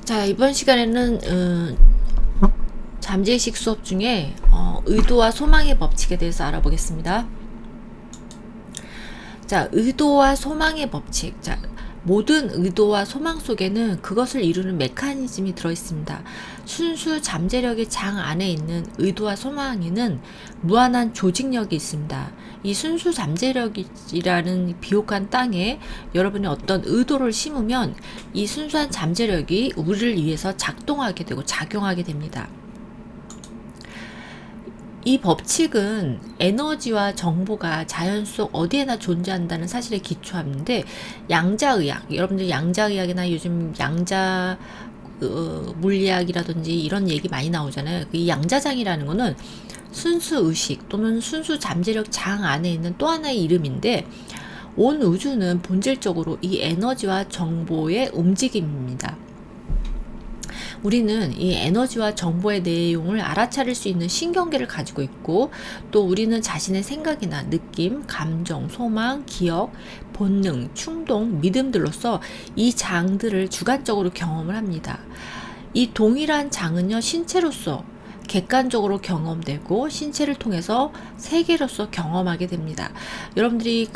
자, 이번 시간에는 잠재의식 수업 중에 의도와 소망의 법칙에 대해서 알아보겠습니다. 자, 의도와 소망의 법칙. 자, 모든 의도와 소망 속에는 그것을 이루는 메커니즘이 들어있습니다. 순수 잠재력의 장 안에 있는 의도와 소망에는 무한한 조직력이 있습니다. 이 순수 잠재력이라는 비옥한 땅에 여러분이 어떤 의도를 심으면 이 순수한 잠재력이 우리를 위해서 작동하게 되고 작용하게 됩니다. 이 법칙은 에너지와 정보가 자연 속 어디에나 존재한다는 사실에 기초하는데, 양자의학, 여러분들 양자의학이나 요즘 양자 물리학이라든지 이런 얘기 많이 나오잖아요. 이 양자장이라는 거는 순수 의식 또는 순수 잠재력 장 안에 있는 또 하나의 이름인데, 온 우주는 본질적으로 이 에너지와 정보의 움직임입니다. 우리는 이 에너지와 정보의 내용을 알아차릴 수 있는 신경계를 가지고 있고, 또 우리는 자신의 생각이나 느낌, 감정, 소망, 기억, 본능, 충동, 믿음들로서 이 장들을 주관적으로 경험을 합니다. 이 동일한 장은요, 신체로서 객관적으로 경험되고 신체를 통해서 세계로서 경험하게 됩니다. 여러분들이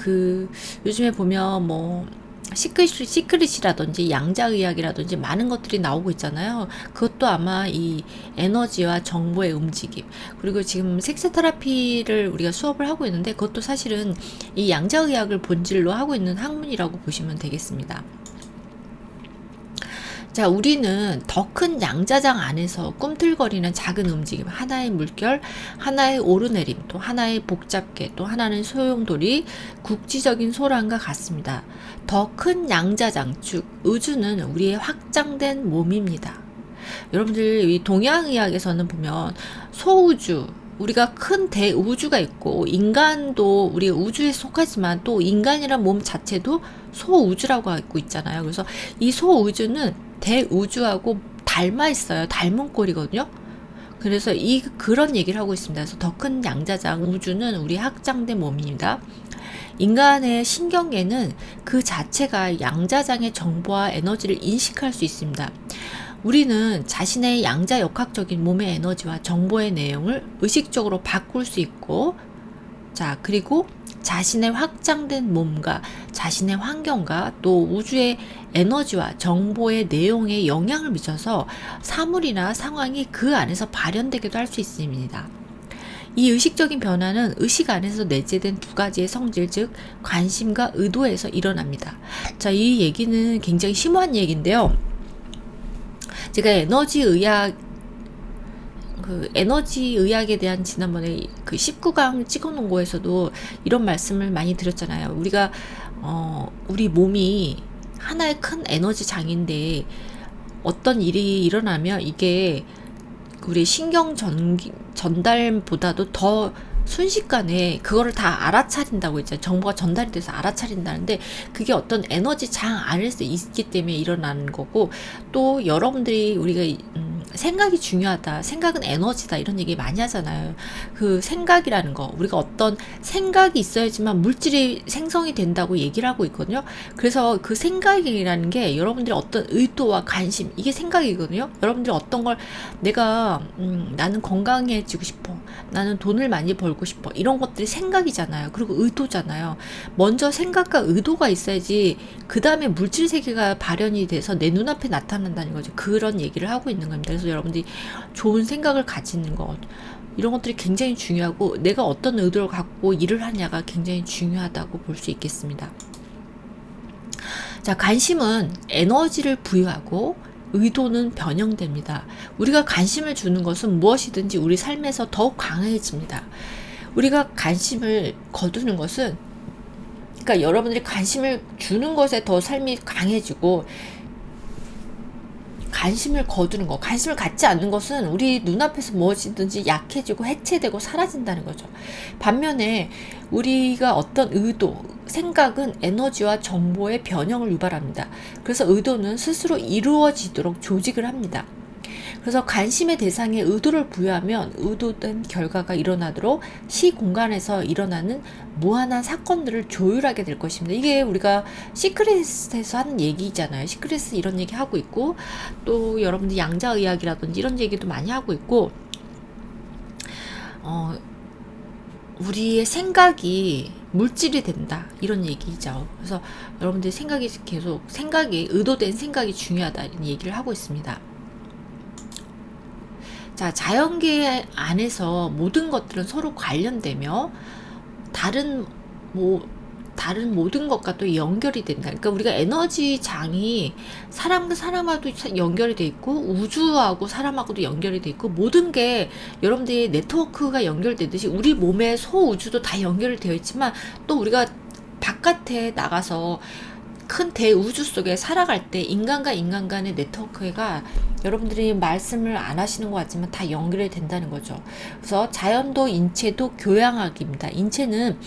요즘에 보면 시크릿이라든지 양자의학이라든지 많은 것들이 나오고 있잖아요. 그것도 아마 이 에너지와 정보의 움직임, 그리고 지금 섹스 테라피를 우리가 수업을 하고 있는데, 그것도 사실은 이 양자의학을 본질로 하고 있는 학문이라고 보시면 되겠습니다. 자, 우리는 더 큰 양자장 안에서 꿈틀거리는 작은 움직임, 하나의 물결, 하나의 오르내림, 또 하나의 복잡계, 또 하나는 소용돌이, 국지적인 소란과 같습니다. 더 큰 양자장, 즉 우주는 우리의 확장된 몸입니다. 여러분들 이 동양의학에서는 보면 소우주, 우리가 큰 대우주가 있고, 인간도 우리 우주에 속하지만 또 인간이란 몸 자체도 소우주라고 하고 있잖아요. 그래서 이 소우주는 대우주하고 닮아 있어요. 닮은 꼴이거든요. 그래서 그런 얘기를 하고 있습니다. 그래서 더 큰 양자장, 우주는 우리 확장된 몸입니다. 인간의 신경계는 그 자체가 양자장의 정보와 에너지를 인식할 수 있습니다. 우리는 자신의 양자역학적인 몸의 에너지와 정보의 내용을 의식적으로 바꿀 수 있고, 자, 그리고 자신의 확장된 몸과 자신의 환경과 또 우주의 에너지와 정보의 내용에 영향을 미쳐서 사물이나 상황이 그 안에서 발현되기도 할 수 있습니다. 이 의식적인 변화는 의식 안에서 내재된 두 가지의 성질, 즉 관심과 의도에서 일어납니다. 자, 이 얘기는 굉장히 심오한 얘기인데요. 제가 에너지 의학에 대한 지난번에 19강 찍어놓은 거에서도 이런 말씀을 많이 드렸잖아요. 우리 몸이 하나의 큰 에너지 장인데, 어떤 일이 일어나면 이게 우리 신경 전달보다도 더 순식간에 그거를 다 알아차린다고 했잖아요. 정보가 전달이 돼서 알아차린다는데, 그게 어떤 에너지 장 안에서 있기 때문에 일어나는 거고, 또 여러분들이 우리가 생각이 중요하다, 생각은 에너지다, 이런 얘기 많이 하잖아요. 그 생각이라는 거, 우리가 어떤 생각이 있어야지만 물질이 생성이 된다고 얘기를 하고 있거든요. 그래서 그 생각이라는 게 여러분들의 어떤 의도와 관심, 이게 생각이거든요. 여러분들이 어떤 걸 나는 건강해지고 싶어, 나는 돈을 많이 벌고 싶어, 이런 것들이 생각이잖아요. 그리고 의도잖아요. 먼저 생각과 의도가 있어야지 그 다음에 물질 세계가 발현이 돼서 내 눈앞에 나타난다는 거죠. 그런 얘기를 하고 있는 겁니다. 그래서 여러분들이 좋은 생각을 가지는 것, 이런 것들이 굉장히 중요하고, 내가 어떤 의도를 갖고 일을 하냐가 굉장히 중요하다고 볼 수 있겠습니다. 자, 관심은 에너지를 부여하고 의도는 변형됩니다. 우리가 관심을 주는 것은 무엇이든지 우리 삶에서 더욱 강해집니다. 우리가 관심을 거두는 것은, 그러니까 여러분들이 관심을 주는 것에 더 삶이 강해지고, 관심을 거두는 거, 관심을 갖지 않는 것은 우리 눈앞에서 무엇이든지 약해지고 해체되고 사라진다는 거죠. 반면에 우리가 어떤 의도, 생각은 에너지와 정보의 변형을 유발합니다. 그래서 의도는 스스로 이루어지도록 조직을 합니다. 그래서 관심의 대상에 의도를 부여하면 의도된 결과가 일어나도록 시공간에서 일어나는 무한한 사건들을 조율하게 될 것입니다. 이게 우리가 시크릿에서 하는 얘기잖아요. 시크릿 이런 얘기 하고 있고, 또 여러분들 양자의학이라든지 이런 얘기도 많이 하고 있고, 우리의 생각이 물질이 된다, 이런 얘기죠. 그래서 여러분들이 생각이 의도된 생각이 중요하다, 이런 얘기를 하고 있습니다. 자, 자연계 안에서 모든 것들은 서로 관련되며 다른 모든 것과 또 연결이 된다. 그러니까 우리가 에너지 장이 사람과 사람하고도 연결이 돼 있고, 우주하고 사람하고도 연결이 돼 있고, 모든 게 여러분들의 네트워크가 연결되듯이 우리 몸의 소우주도 다 연결이 되어 있지만, 또 우리가 바깥에 나가서 큰 대우주 속에 살아갈 때 인간과 인간 간의 네트워크가 여러분들이 말씀을 안 하시는 것 같지만 다 연결이 된다는 거죠. 그래서 자연도 인체도 교양학입니다. 인체는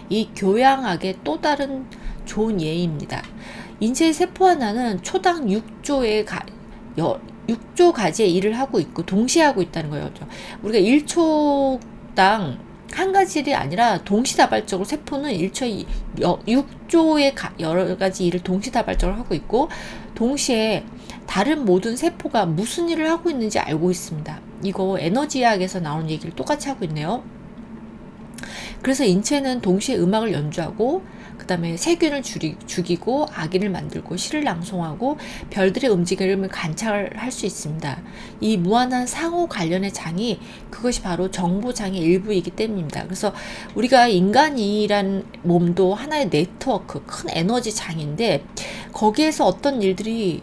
이 교양학의 또 다른 좋은 예입니다. 인체의 세포 하나는 초당 6조 가지의 일을 하고 있고 동시에 하고 있다는 거예요. 우리가 1초당 한 가지 일이 아니라 동시다발적으로 세포는 6조의 여러 가지 일을 동시다발적으로 하고 있고, 동시에 다른 모든 세포가 무슨 일을 하고 있는지 알고 있습니다. 이거 에너지학에서 나오는 얘기를 똑같이 하고 있네요. 그래서 인체는 동시에 음악을 연주하고, 그 다음에 세균을 죽이고, 아기를 만들고, 시를 낭송하고, 별들의 움직임을 관찰할 수 있습니다. 이 무한한 상호 관련의 장이, 그것이 바로 정보장의 일부이기 때문입니다. 그래서 우리가 인간이란 몸도 하나의 네트워크, 큰 에너지 장인데, 거기에서 어떤 일들이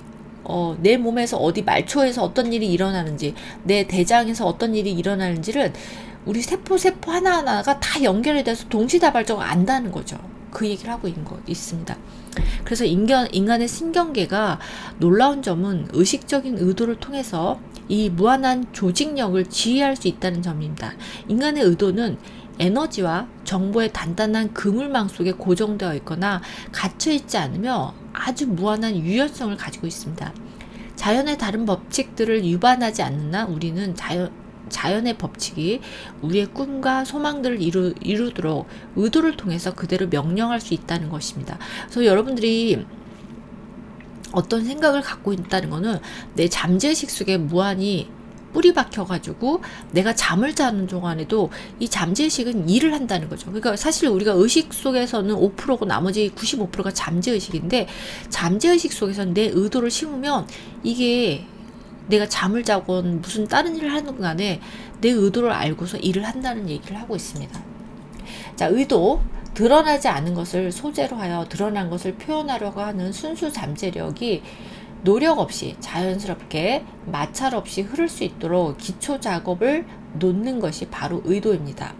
내 몸에서 어디 말초에서 어떤 일이 일어나는지, 내 대장에서 어떤 일이 일어나는지를 우리 세포 하나하나가 다 연결이 돼서 동시다발적으로 안다는 거죠. 그 얘기를 하고 있습니다. 그래서 인간의 신경계가 놀라운 점은 의식적인 의도를 통해서 이 무한한 조직력을 지휘할 수 있다는 점입니다. 인간의 의도는 에너지와 정보의 단단한 그물망 속에 고정되어 있거나 갇혀있지 않으며 아주 무한한 유연성을 가지고 있습니다. 자연의 다른 법칙들을 위반하지 않는 한 우리는 자연의 법칙이 우리의 꿈과 소망들을 이루도록 의도를 통해서 그대로 명령할 수 있다는 것입니다. 그래서 여러분들이 어떤 생각을 갖고 있다는 거는 내 잠재의식 속에 무한히 뿌리 박혀가지고 내가 잠을 자는 동안에도 이 잠재의식은 일을 한다는 거죠. 그러니까 사실 우리가 의식 속에서는 5%고 나머지 95%가 잠재의식인데, 잠재의식 속에서는 내 의도를 심으면 이게 내가 잠을 자건 무슨 다른 일을 하는 간에 내 의도를 알고서 일을 한다는 얘기를 하고 있습니다. 자, 의도. 드러나지 않은 것을 소재로 하여 드러난 것을 표현하려고 하는 순수 잠재력이 노력 없이 자연스럽게 마찰 없이 흐를 수 있도록 기초 작업을 놓는 것이 바로 의도입니다.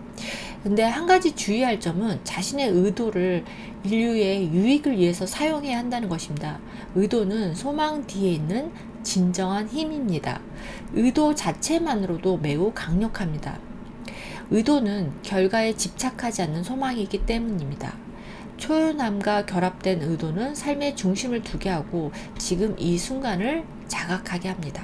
근데 한 가지 주의할 점은 자신의 의도를 인류의 유익을 위해서 사용해야 한다는 것입니다. 의도는 소망 뒤에 있는 진정한 힘입니다. 의도 자체만으로도 매우 강력합니다. 의도는 결과에 집착하지 않는 소망이기 때문입니다. 초연함과 결합된 의도는 삶의 중심을 두게 하고 지금 이 순간을 자각하게 합니다.